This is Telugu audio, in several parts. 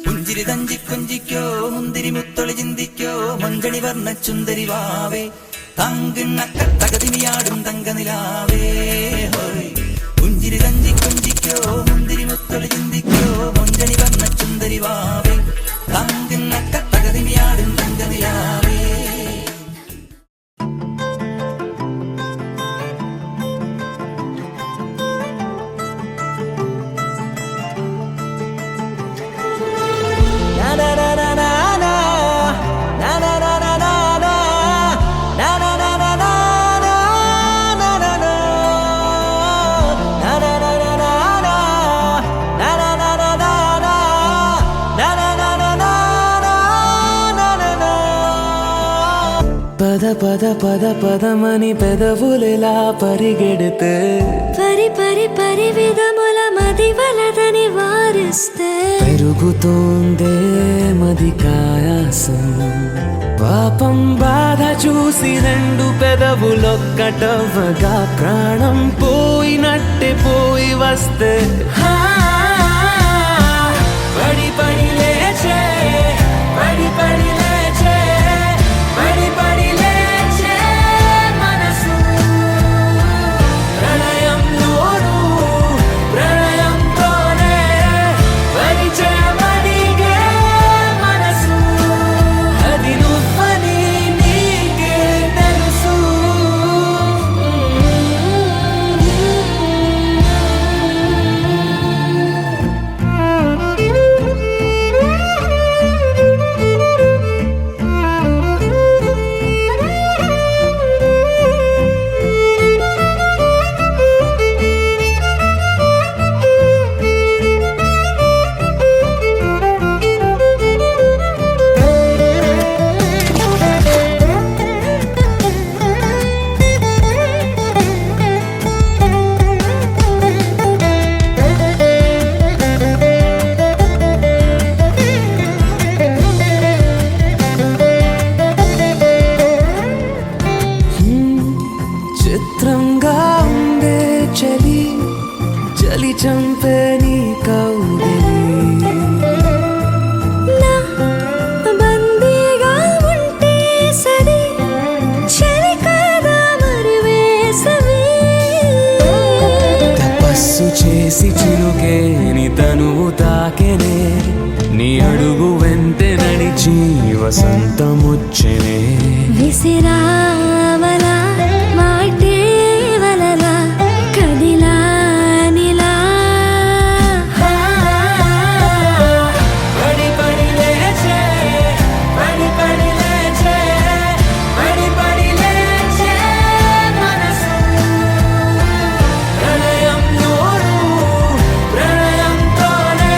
പുഞ്ചിരി തഞ്ചി കൊഞ്ചിക്കോ മുന്തിരി മുത്തൊളി ചിന്തിക്കോ മഞ്ചണി വർണ്ണ ചുന്ദരി വാവേ തങ്കിണ്ണക്ക തകതിമിയാടും തങ്കനിലാവേ പുഞ്ചിരി തഞ്ചി കൊഞ്ചിക്കോ മുന്തിരി മുത്തൊളി ചിന്തിക്കോ മഞ്ചണി വർണ്ണ ചുന്ദരി വാവേ തങ്കിണ്ണക്ക തകതിമിയാടും തങ്കനിലാവേ. పద పద పద పదమని పెదవులెలా పరిగెడితే పరి పరి పరి విధముల మది వలదని వారిస్తే పెరుగుతోందే మది కాయాసం పాపం బాధ చూసి రెండు పెదవులొక్కటవ్వగా ప్రాణం పోయినట్టే పోయి వస్తే పడి పడి లేచే పడి పడి లేచే పడి పడి లేచే మనసు ప్రళయంలోను ప్రళయంతోనే పరిచయమడిగే మనసు అది నువ్వని నీకే తెలుసు. చిత్రంగా ఉందే చలి చలి చంపే నీ కౌగిలి నా బందీగా ఉంటే సరి చలి కాదా మరి వేసవి తపస్సు చేసి చిలుకే నీ తనువు తాకెనే నీ అడుగు వెంటే నడిచి వసంతముచ్చెనే విసిరావలా మాటే వలలా కదిలా నిలా పడి పడి లేచే పడి పడి లేచే పడి పడి లేచే మనసు ప్రళయంలోను ప్రళయంతోనే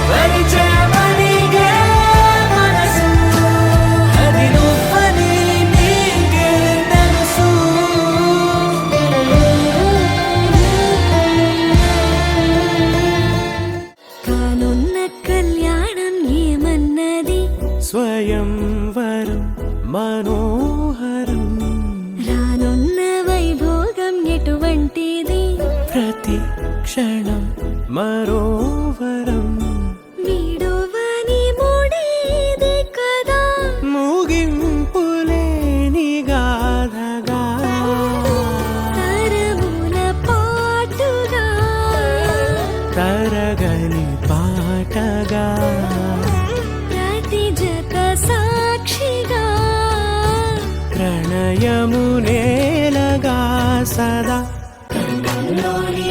పరిచయమడిగే మనసు అది నువ్వని నీకే తెలుసు. కానున్న కళ్యాణం ఏమన్నది స్వయంవరం మనోహరం రానున్న వైభోగం ఎటువంటిది ప్రతి క్షణం మరోవరం వీడువని మూడేది కదా ముగింపులేని గాథగా తరముల పాటుగా తరగని పాటగా ప్రతి జత సాక్షిగా ప్రణయము నేలగా సదా కన్నంలోని